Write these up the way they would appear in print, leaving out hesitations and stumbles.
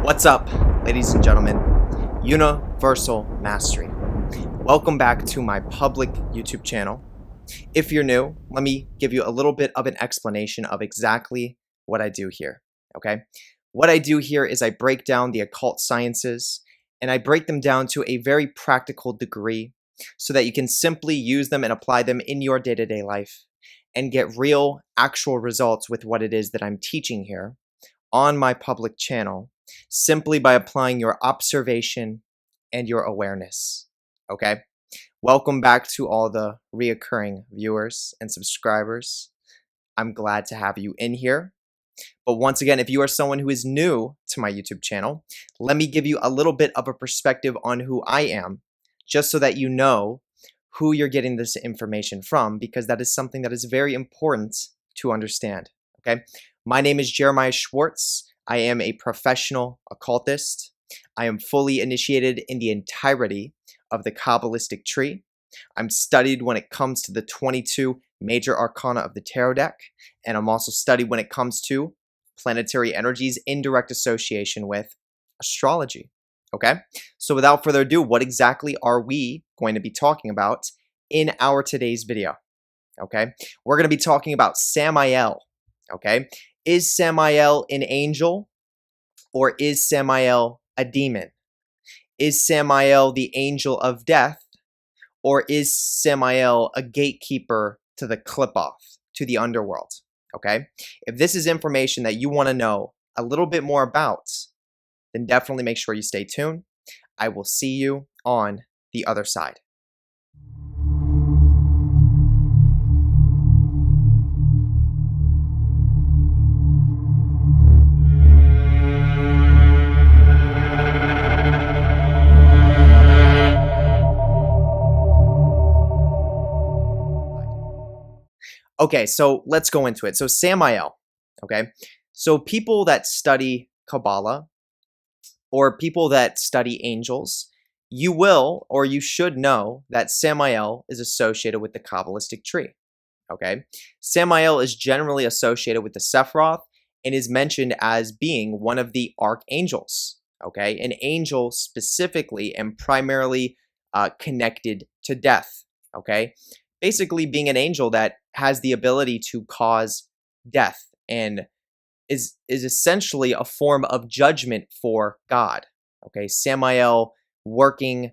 What's up, ladies and gentlemen? Universal Mastery. Welcome back to my public YouTube channel. If you're new, let me give you a little bit of an explanation of exactly what I do here, okay? What I do here is I break down the occult sciences, and I break them down to a very practical degree so that you can simply use them and apply them in your day-to-day life and get real, actual results with what it is that I'm teaching here on my public channel, simply by applying your observation and your awareness, okay? Welcome back to all the reoccurring viewers and subscribers. I'm glad to have you in here. But once again, if you are someone who is new to my YouTube channel, let me give you a little bit of a perspective on who I am, just so that you know who you're getting this information from, because that is something that is very important to understand, okay? My name is Jeremiah Schwartz. I am a professional occultist. I am fully initiated in the entirety of the Kabbalistic tree. I'm studied when it comes to the 22 major arcana of the tarot deck, and I'm also studied when it comes to planetary energies in direct association with astrology, okay? So without further ado, what exactly are we going to be talking about in our today's video, okay? We're going to be talking about Samael, okay? Is Samael an angel, or is Samael a demon? Is Samael the angel of death, or is Samael a gatekeeper to the Qlippoth, to the underworld, okay? If this is information that you want to know a little bit more about, then definitely make sure you stay tuned. I will see you on the other side. Okay, so let's go into it. So Samael, okay? So people that study Kabbalah or people that study angels, you will or you should know that Samael is associated with the Kabbalistic tree, okay? Samael is generally associated with the Sephiroth and is mentioned as being one of the archangels, okay? An angel specifically and primarily connected to death, okay? Basically being an angel that has the ability to cause death and is essentially a form of judgment for God. Okay, Samael working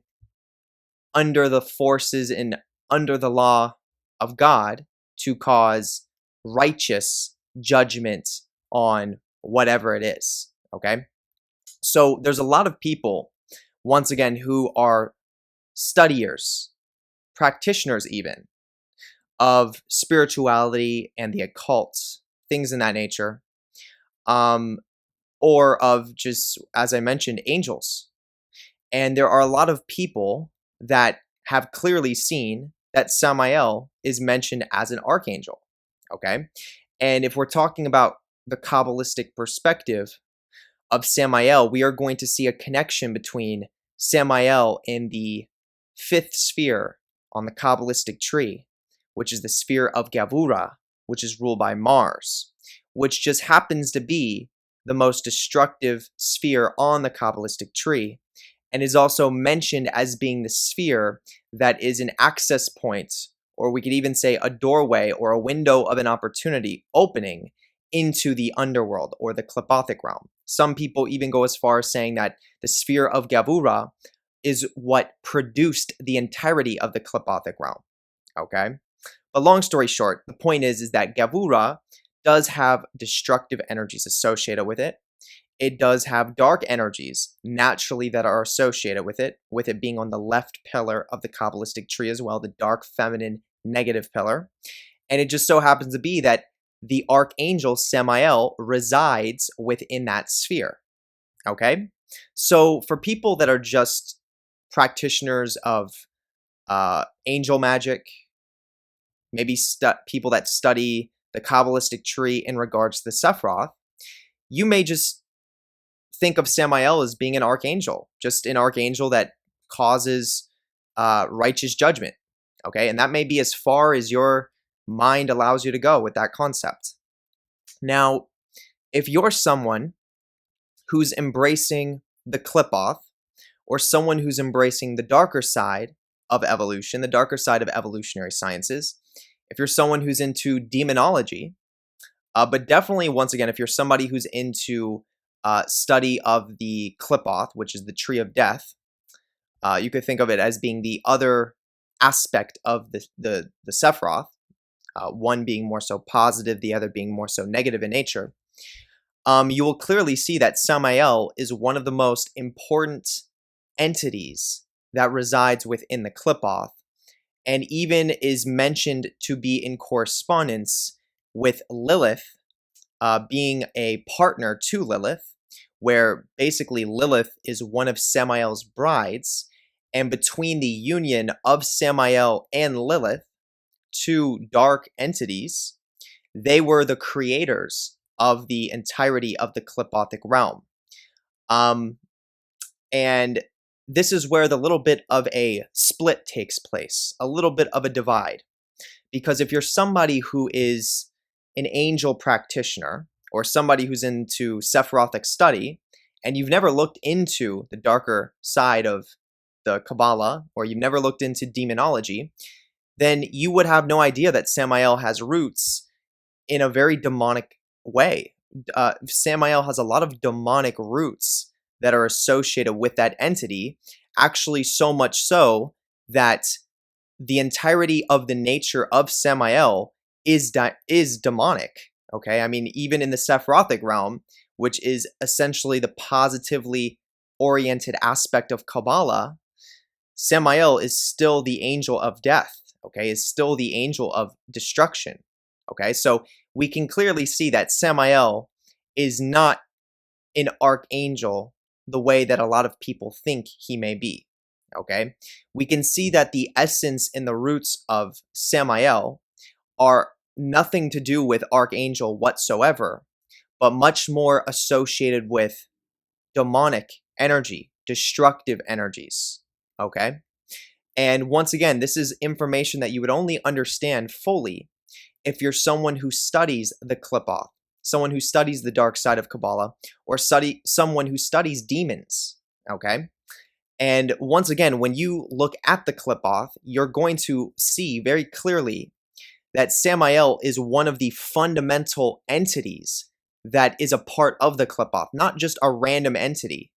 under the forces and under the law of God to cause righteous judgment on whatever it is. Okay, so there's a lot of people, once again, who are studiers, practitioners even, of spirituality and the occult, things in that nature, or of just, as I mentioned, angels. And there are a lot of people that have clearly seen that Samael is mentioned as an archangel, okay? And if we're talking about the Kabbalistic perspective of Samael, we are going to see a connection between Samael and the fifth sphere on the Kabbalistic tree, which is the sphere of Gavura, which is ruled by Mars, which just happens to be the most destructive sphere on the Kabbalistic tree, and is also mentioned as being the sphere that is an access point, or we could even say a doorway or a window of an opportunity opening into the underworld or the Qlippothic realm. Some people even go as far as saying that the sphere of Gavura is what produced the entirety of the Qlippothic realm, okay? But long story short, the point is that Gavura does have destructive energies associated with it. It does have dark energies naturally that are associated with it being on the left pillar of the Kabbalistic tree as well, the dark feminine negative pillar. And it just so happens to be that the archangel Samael resides within that sphere, okay? So for people that are just practitioners of angel magic, maybe people that study the Kabbalistic tree in regards to the Sephiroth, you may just think of Samael as being an archangel, just an archangel that causes righteous judgment, okay? And that may be as far as your mind allows you to go with that concept. Now, if you're someone who's embracing the Qlippoth, or someone who's embracing the darker side of evolution, the darker side of evolutionary sciences, if you're someone who's into demonology, but definitely, once again, if you're somebody who's into study of the Qlippoth, which is the tree of death, you could think of it as being the other aspect of the Sephiroth, one being more so positive, the other being more so negative in nature. You will clearly see that Samael is one of the most important entities that resides within the Qlippoth, and even is mentioned to be in correspondence with Lilith, being a partner to Lilith, where basically Lilith is one of Samael's brides, and between the union of Samael and Lilith, two dark entities, they were the creators of the entirety of the Qlippothic realm. And this is where the little bit of a split takes place, a little bit of a divide. Because if you're somebody who is an angel practitioner, or somebody who's into Sephirothic study, and you've never looked into the darker side of the Kabbalah, or you've never looked into demonology, then you would have no idea that Samael has roots in a very demonic way. Samael has a lot of demonic roots that are associated with that entity, actually so much so that the entirety of the nature of Samael is demonic. Okay, I mean, even in the Sephirothic realm, which is essentially the positively oriented aspect of Kabbalah, Samael is still the angel of death, okay, is still the angel of destruction, okay? So we can clearly see that Samael is not an archangel the way that a lot of people think he may be, okay? We can see that the essence and the roots of Samael are nothing to do with archangel whatsoever, but much more associated with demonic energy, destructive energies, okay? And once again, this is information that you would only understand fully if you're someone who studies the Qlippoth, someone who studies the dark side of Kabbalah, or someone who studies demons, okay? And once again, when you look at the Qlippoth, you're going to see very clearly that Samael is one of the fundamental entities that is a part of the Qlippoth, not just a random entity,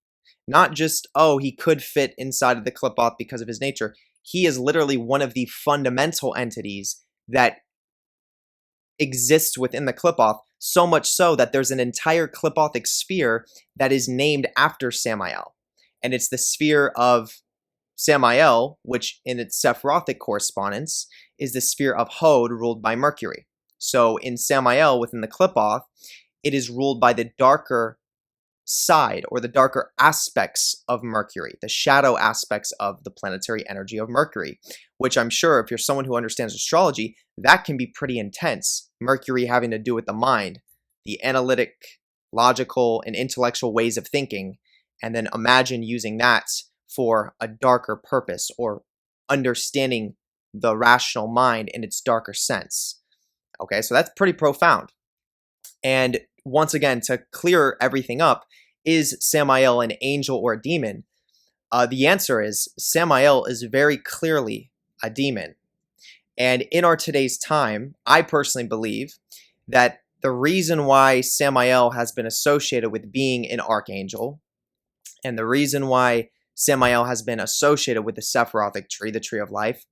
not just, oh, he could fit inside of the Qlippoth because of his nature. He is literally one of the fundamental entities that exists within the Qlippoth, so much so that there's an entire Qlippothic sphere that is named after Samael. And it's the sphere of Samael, which in its Sephirothic correspondence is the sphere of Hod, ruled by Mercury. So in Samael, within the Qlippoth, it is ruled by the darker side, or the darker aspects of Mercury, the shadow aspects of the planetary energy of Mercury, which I'm sure if you're someone who understands astrology, that can be pretty intense. Mercury having to do with the mind, the analytic, logical, and intellectual ways of thinking, and then imagine using that for a darker purpose, or understanding the rational mind in its darker sense. Okay, so that's pretty profound. And once again, to clear everything up, is Samael an angel or a demon? The answer is Samael is very clearly a demon. And in our today's time, I personally believe that the reason why Samael has been associated with being an archangel, and the reason why Samael has been associated with the Sephirothic tree, the tree of life,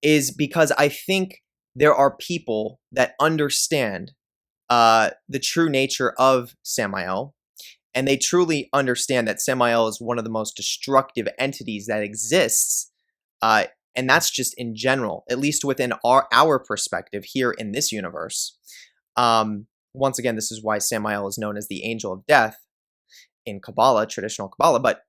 is because I think there are people that understand the true nature of Samael, and they truly understand that Samael is one of the most destructive entities that exists, and that's just in general, at least within our perspective here in this universe. Once again, this is why Samael is known as the angel of death in Kabbalah, traditional Kabbalah, but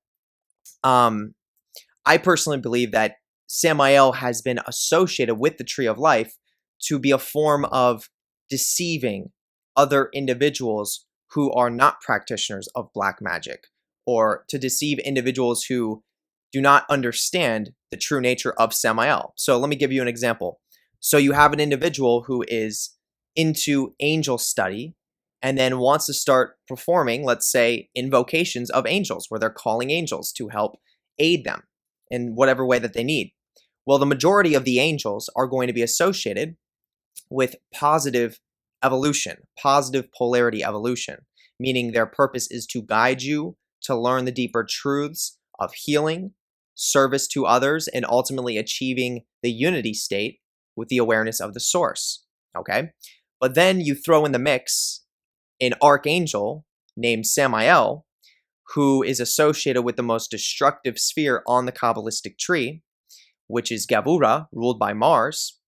I personally believe that Samael has been associated with the tree of life to be a form of deceiving other individuals who are not practitioners of black magic, or to deceive individuals who do not understand the true nature of Samael. So let me give you an example. So you have an individual who is into angel study, and then wants to start performing, let's say, invocations of angels, where they're calling angels to help aid them in whatever way that they need. Well, the majority of the angels are going to be associated with positive evolution, positive polarity evolution, meaning their purpose is to guide you to learn the deeper truths of healing, service to others, and ultimately achieving the unity state with the awareness of the source. Okay? But then you throw in the mix an archangel named Samael, who is associated with the most destructive sphere on the Kabbalistic tree, which is Gavura, ruled by Mars.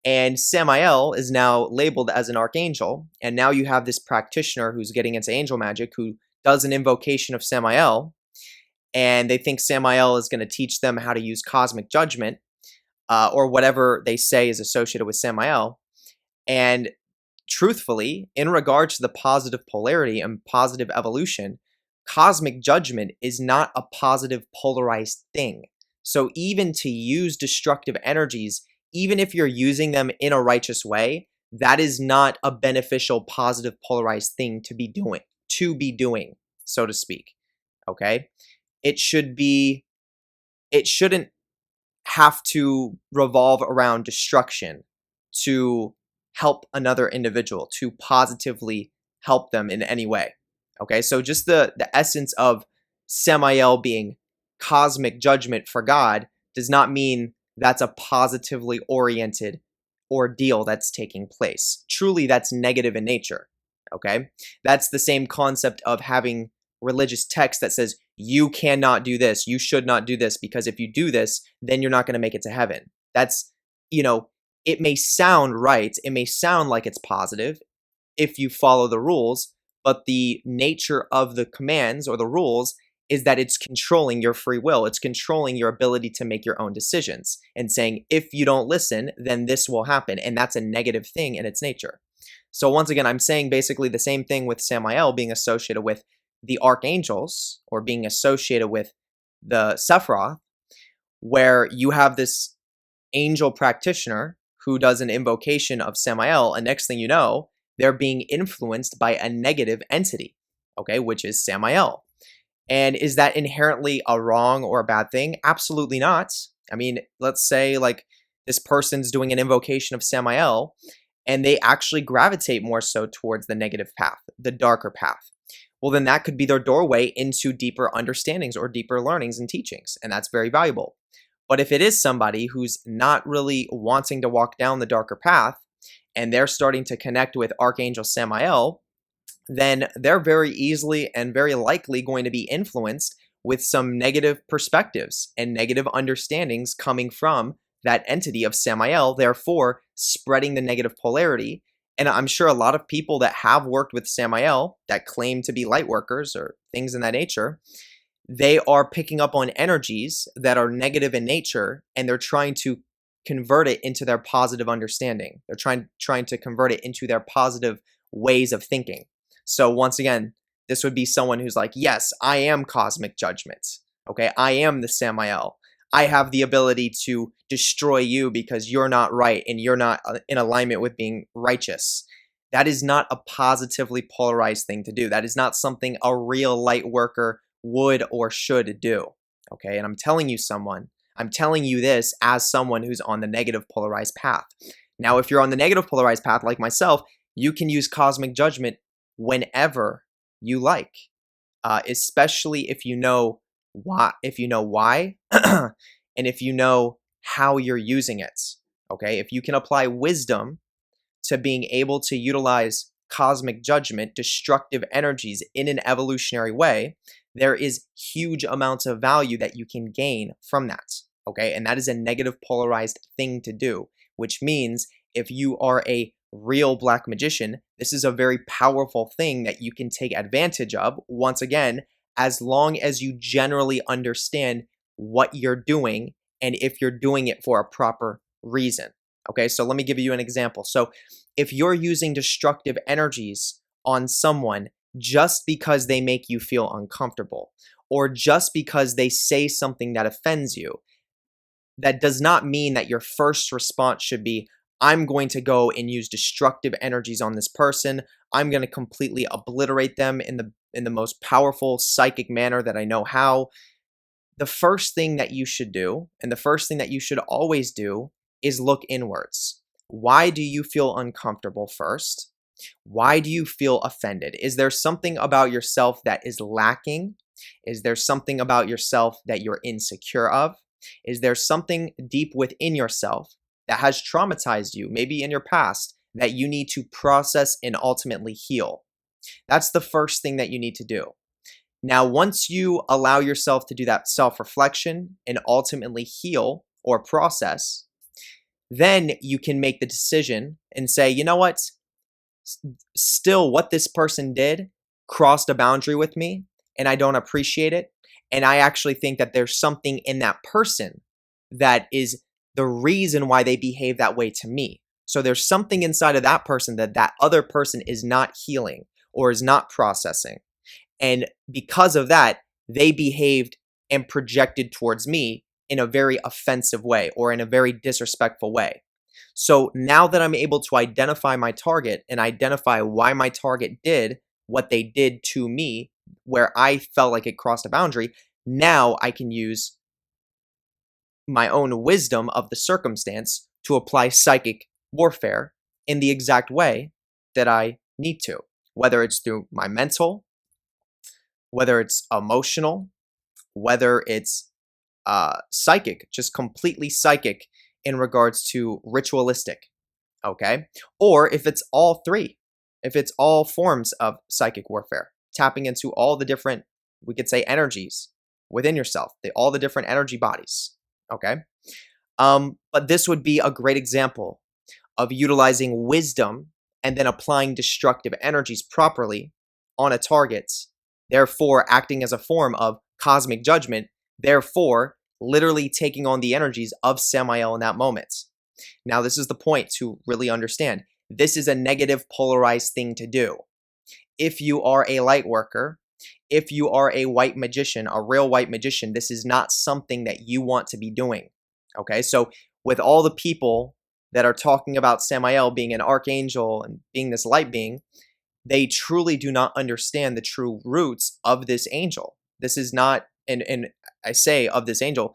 And Samael is now labeled as an archangel, and now you have this practitioner who's getting into angel magic who does an invocation of Samael, and they think Samael is going to teach them how to use cosmic judgment, or whatever they say is associated with Samael. And truthfully, in regards to the positive polarity and positive evolution, cosmic judgment is not a positive polarized thing. So even to use destructive energies, even if you're using them in a righteous way, that is not a beneficial, positive, polarized thing to be doing, so to speak. Okay? It shouldn't have to revolve around destruction to help another individual, to positively help them in any way. Okay, so just the essence of Samael being cosmic judgment for God does not mean that's a positively oriented ordeal that's taking place. Truly, that's negative in nature. Okay, that's the same concept of having religious text that says you cannot do this, you should not do this, because if you do this, then you're not going to make it to heaven. That's, it may sound right, it may sound like it's positive if you follow the rules, but the nature of the commands or the rules is that it's controlling your free will. It's controlling your ability to make your own decisions and saying, if you don't listen, then this will happen. And that's a negative thing in its nature. So once again, I'm saying basically the same thing with Samael being associated with the archangels or being associated with the Sephiroth, where you have this angel practitioner who does an invocation of Samael, and next thing you know, they're being influenced by a negative entity, okay, which is Samael. And is that inherently a wrong or a bad thing? Absolutely not. I mean, let's say like this person's doing an invocation of Samael, and they actually gravitate more so towards the negative path, the darker path. Well, then that could be their doorway into deeper understandings or deeper learnings and teachings, and that's very valuable. But if it is somebody who's not really wanting to walk down the darker path, and they're starting to connect with Archangel Samael, then they're very easily and very likely going to be influenced with some negative perspectives and negative understandings coming from that entity of Samael, therefore spreading the negative polarity. And I'm sure a lot of people that have worked with Samael that claim to be light workers or things in that nature, they are picking up on energies that are negative in nature, and they're trying to convert it into their positive understanding. They're trying to convert it into their positive ways of thinking. So once again, this would be someone who's like, yes, I am cosmic judgment. Okay, I am the Samael. I have the ability to destroy you because you're not right and you're not in alignment with being righteous. That is not a positively polarized thing to do. That is not something a real light worker would or should do. Okay, and I'm telling you this as someone who's on the negative polarized path. Now, if you're on the negative polarized path like myself, you can use cosmic judgment whenever you like, especially if you know why, and if you know how you're using it. Okay, if you can apply wisdom to being able to utilize cosmic judgment, destructive energies in an evolutionary way, there is huge amounts of value that you can gain from that. Okay, and that is a negative polarized thing to do, which means if you are a real black magician, this is a very powerful thing that you can take advantage of, once again, as long as you generally understand what you're doing and if you're doing it for a proper reason. Okay, so let me give you an example. So if you're using destructive energies on someone just because they make you feel uncomfortable, or just because they say something that offends you, that does not mean that your first response should be, I'm going to go and use destructive energies on this person. I'm going to completely obliterate them in the most powerful psychic manner that I know how. The first thing that you should do, and the first thing that you should always do, is look inwards. Why do you feel uncomfortable first? Why do you feel offended? Is there something about yourself that is lacking? Is there something about yourself that you're insecure of? Is there something deep within yourself that has traumatized you, maybe in your past, that you need to process and ultimately heal? That's the first thing that you need to do. Now, once you allow yourself to do that self-reflection and ultimately heal or process, then you can make the decision and say, you know what? Still, what this person did crossed a boundary with me, and I don't appreciate it. And I actually think that there's something in that person that is the reason why they behave that way to me. So there's something inside of that person that that other person is not healing or is not processing. And because of that, they behaved and projected towards me in a very offensive way or in a very disrespectful way. So now that I'm able to identify my target and identify why my target did what they did to me, where I felt like it crossed a boundary, now I can use my own wisdom of the circumstance to apply psychic warfare in the exact way that I need to, whether it's through my mental, whether it's emotional, whether it's psychic, just completely psychic in regards to ritualistic, okay? Or if it's all three, if it's all forms of psychic warfare, tapping into all the different, we could say, energies within yourself, all the different energy bodies, okay? But this would be a great example of utilizing wisdom and then applying destructive energies properly on a target, therefore acting as a form of cosmic judgment, therefore literally taking on the energies of Samael in that moment. Now, this is the point to really understand. This is a negative polarized thing to do. If you are a light worker, if you are a white magician, a real white magician, this is not something that you want to be doing. Okay, so with all the people that are talking about Samael being an archangel and being this light being, they truly do not understand the true roots of this angel. This is not, and I say of this angel,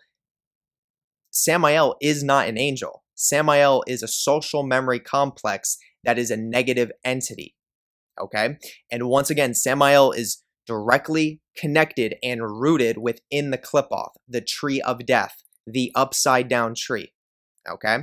Samael is not an angel. Samael is a social memory complex that is a negative entity, okay? And once again, Samael is directly connected and rooted within the Qlippoth, the tree of death, the upside down tree, okay?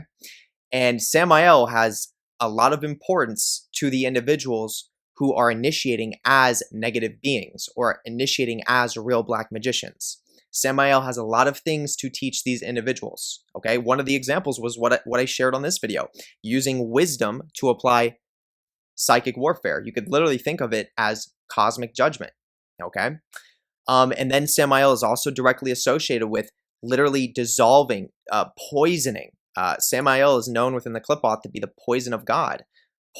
And Samael has a lot of importance to the individuals who are initiating as negative beings or initiating as real black magicians. Samael has a lot of things to teach these individuals, okay? One of the examples was what I shared on this video, using wisdom to apply psychic warfare. You could literally think of it as cosmic judgment, okay? And then Samael is also directly associated with literally dissolving, poisoning. Samael is known within the Qlippoth to be the poison of God,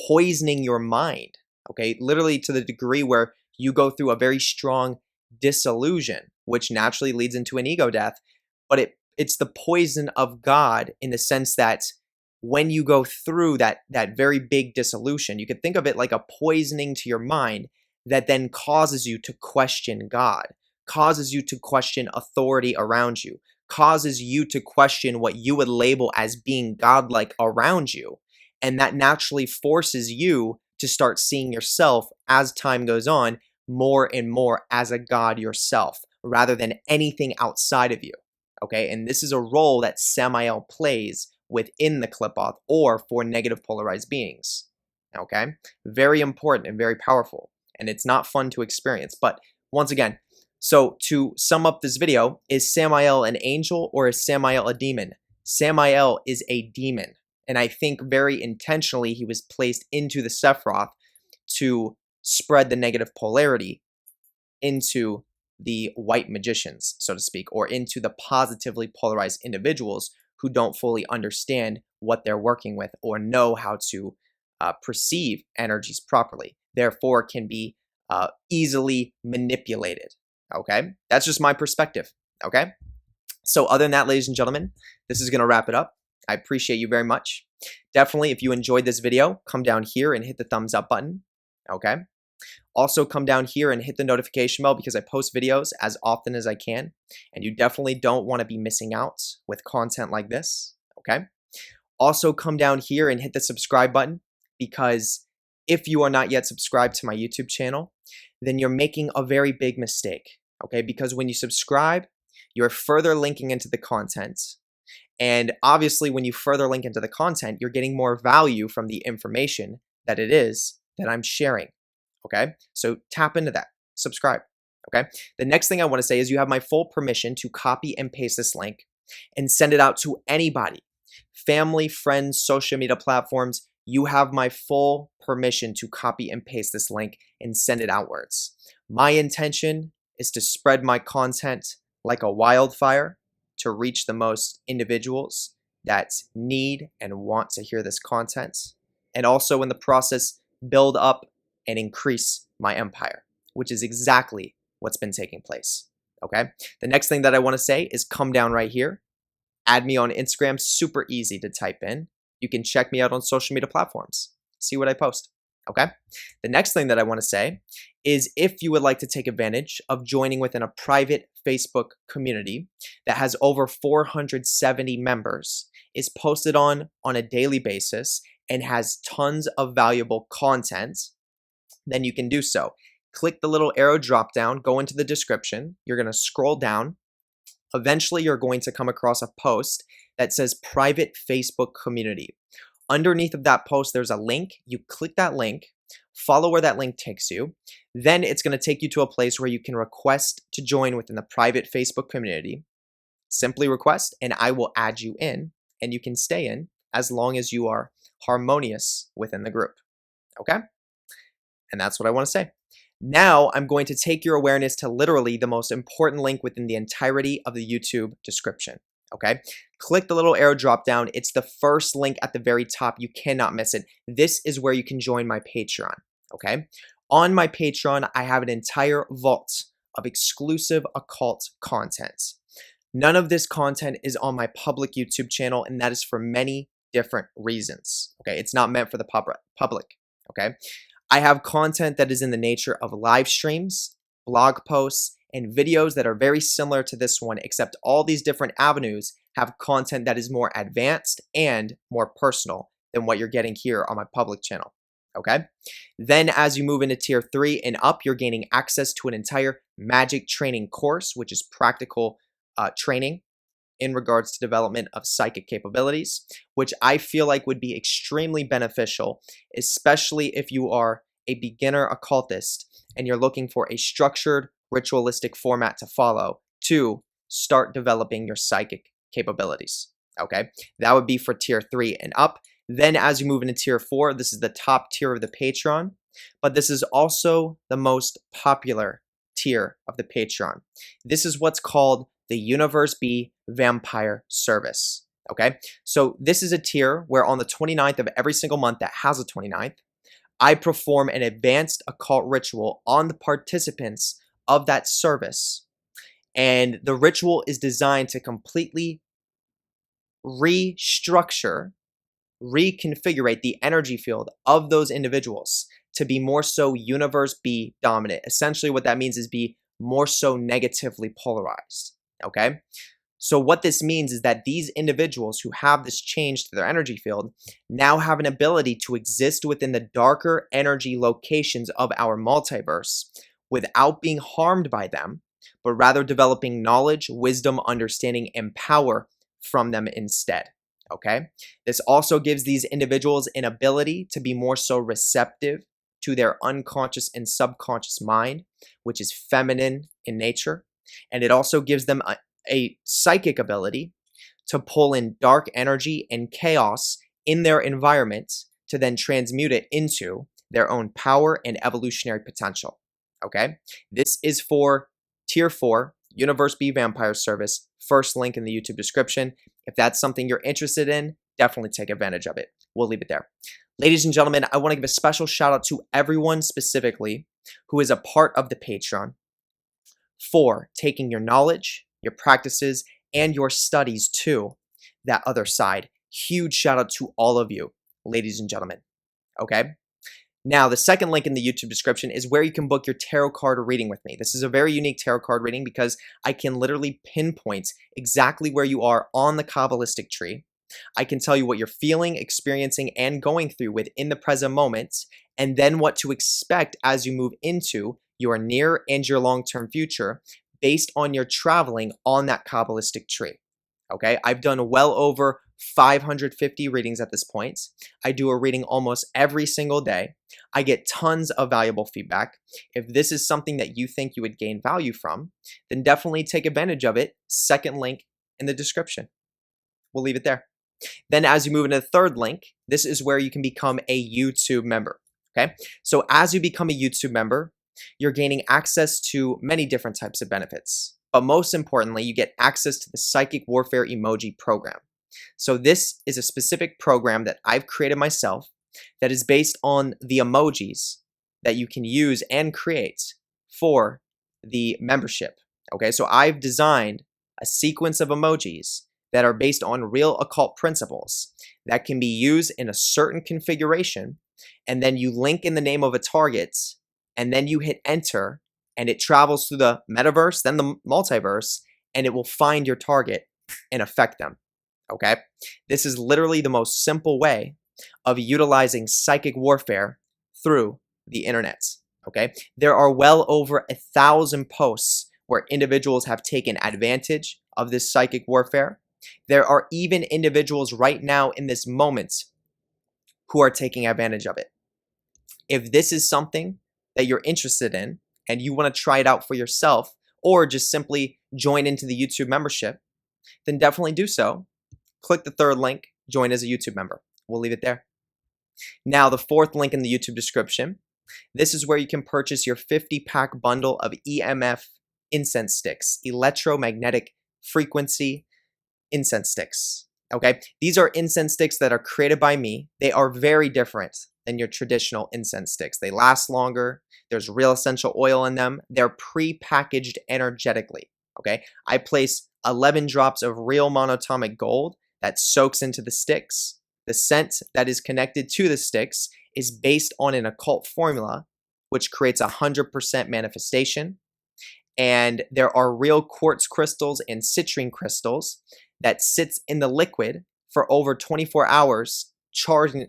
poisoning your mind, okay? Literally to the degree where you go through a very strong disillusion, which naturally leads into an ego death, but it's the poison of God in the sense that when you go through that very big dissolution, you could think of it like a poisoning to your mind that then causes you to question God, causes you to question authority around you, causes you to question what you would label as being godlike around you. And that naturally forces you to start seeing yourself as time goes on more and more as a god yourself rather than anything outside of you. Okay, and this is a role that Samael plays within the Qlippoth or for negative polarized beings. Okay, very important and very powerful, and it's not fun to experience. But once again, so to sum up this video, is Samael an angel or is Samael a demon? Samael is a demon, and I think very intentionally he was placed into the Sephiroth to spread the negative polarity into the white magicians, so to speak, or into the positively polarized individuals who don't fully understand what they're working with or know how to perceive energies properly, therefore can be easily manipulated, okay? That's just my perspective, okay? So other than that, ladies and gentlemen, this is going to wrap it up. I appreciate you very much. Definitely, if you enjoyed this video, come down here and hit the thumbs up button, okay? Also, come down here and hit the notification bell because I post videos as often as I can, and you definitely don't want to be missing out with content like this, okay? Also, come down here and hit the subscribe button because if you are not yet subscribed to my YouTube channel, then you're making a very big mistake, okay? Because when you subscribe, you're further linking into the content. And obviously, when you further link into the content, you're getting more value from the information that it is that I'm sharing, okay? So tap into that, subscribe, okay? The next thing I want to say is you have my full permission to copy and paste this link and send it out to anybody, family, friends, social media platforms. You have my full permission to copy and paste this link and send it outwards. My intention is to spread my content like a wildfire to reach the most individuals that need and want to hear this content, and also in the process, build up and increase my empire, which is exactly what's been taking place, okay? The next thing that I want to say is come down right here, add me on Instagram, super easy to type in. You can check me out on social media platforms, see what I post, okay? The next thing that I want to say is if you would like to take advantage of joining within a private Facebook community that has over 470 members, is posted on a daily basis, and has tons of valuable content, then you can do so. Click the little arrow drop down, go into the description, you're going to scroll down. Eventually, you're going to come across a post that says private Facebook community. Underneath of that post, there's a link. You click that link, follow where that link takes you. Then it's going to take you to a place where you can request to join within the private Facebook community. Simply request, and I will add you in, and you can stay in as long as you are harmonious within the group, okay? And that's what I want to say. Now, I'm going to take your awareness to literally the most important link within the entirety of the YouTube description, okay? Click the little arrow drop down. It's the first link at the very top. You cannot miss it. This is where you can join my Patreon, okay? On my Patreon, I have an entire vault of exclusive occult content. None of this content is on my public YouTube channel, and that is for many different reasons, okay? It's not meant for the public, okay? I have content that is in the nature of live streams, blog posts, and videos that are very similar to this one, except all these different avenues have content that is more advanced and more personal than what you're getting here on my public channel, okay? Then as you move into tier 3 and up, you're gaining access to an entire magic training course, which is practical training in regards to development of psychic capabilities, which I feel like would be extremely beneficial, especially if you are a beginner occultist and you're looking for a structured ritualistic format to follow to start developing your psychic capabilities, okay? That would be for tier 3 and up. Then as you move into tier 4, this is the top tier of the Patreon, but this is also the most popular tier of the Patreon. This is what's called the Universe.B Vampire Service, okay? So this is a tier where on the 29th of every single month that has a 29th, I perform an advanced occult ritual on the participants of that service. And the ritual is designed to completely restructure, reconfigure the energy field of those individuals to be more so Universe.B dominant. Essentially what that means is be more so negatively polarized, okay? So what this means is that these individuals who have this change to their energy field now have an ability to exist within the darker energy locations of our multiverse without being harmed by them, but rather developing knowledge, wisdom, understanding, and power from them instead, okay? This also gives these individuals an ability to be more so receptive to their unconscious and subconscious mind, which is feminine in nature. And it also gives them a psychic ability to pull in dark energy and chaos in their environment to then transmute it into their own power and evolutionary potential, okay? This is for tier 4, Universe.B Vampire Service, first link in the YouTube description. If that's something you're interested in, definitely take advantage of it. We'll leave it there. Ladies and gentlemen, I want to give a special shout out to everyone specifically who is a part of the Patreon for taking your knowledge, your practices, and your studies to that other side Huge shout out to all of you, ladies and gentlemen. Okay? Now, the second link in the YouTube description is where you can book your tarot card reading with me. This is a very unique tarot card reading because I can literally pinpoint exactly where you are on the Kabbalistic tree. I can tell you what you're feeling, experiencing, and going through within the present moment, and then what to expect as you move into your near and your long-term future based on your traveling on that Kabbalistic tree. Okay, I've done well over 550 readings at this point. I do a reading almost every single day. I get tons of valuable feedback. If this is something that you think you would gain value from, then definitely take advantage of it. Second link in the description. We'll leave it there. Then as you move into the third link, this is where you can become a YouTube member. Okay, so as you become a YouTube member, you're gaining access to many different types of benefits. But most importantly, you get access to the Psychic Warfare Emoji program. So this is a specific program that I've created myself that is based on the emojis that you can use and create for the membership. Okay, so I've designed a sequence of emojis that are based on real occult principles that can be used in a certain configuration, and then you link in the name of a target, and then you hit enter, and it travels through the metaverse, then the multiverse, and it will find your target and affect them. Okay? This is literally the most simple way of utilizing psychic warfare through the internet. Okay? There are well over 1,000 posts where individuals have taken advantage of this psychic warfare. There are even individuals right now in this moment who are taking advantage of it. If this is something that you're interested in and you want to try it out for yourself or just simply join into the YouTube membership, then definitely do so. Click the third link, join as a YouTube member. We'll leave it there. Now, the fourth link in the YouTube description, this is where you can purchase your 50-pack bundle of EMF incense sticks, electromagnetic frequency incense sticks. Okay, these are incense sticks that are created by me. They are very different than your traditional incense sticks. They last longer. There's real essential oil in them. They're pre-packaged energetically. Okay, I place 11 drops of real monatomic gold that soaks into the sticks. The scent that is connected to the sticks is based on an occult formula, which creates 100% manifestation. And there are real quartz crystals and citrine crystals that sits in the liquid for over 24 hours, charging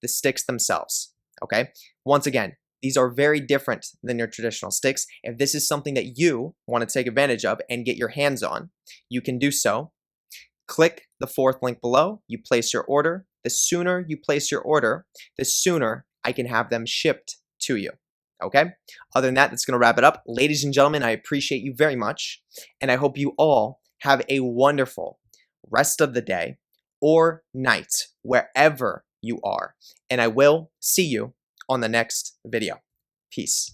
the sticks themselves. Okay, once again, these are very different than your traditional sticks. If this is something that you want to take advantage of and get your hands on, you can do so. Click the fourth link below. You place your order. The sooner you place your order, the sooner I can have them shipped to you. Okay? Other than that, that's going to wrap it up. Ladies and gentlemen, I appreciate you very much, and I hope you all have a wonderful rest of the day or night, wherever you are. And I will see you on the next video. Peace.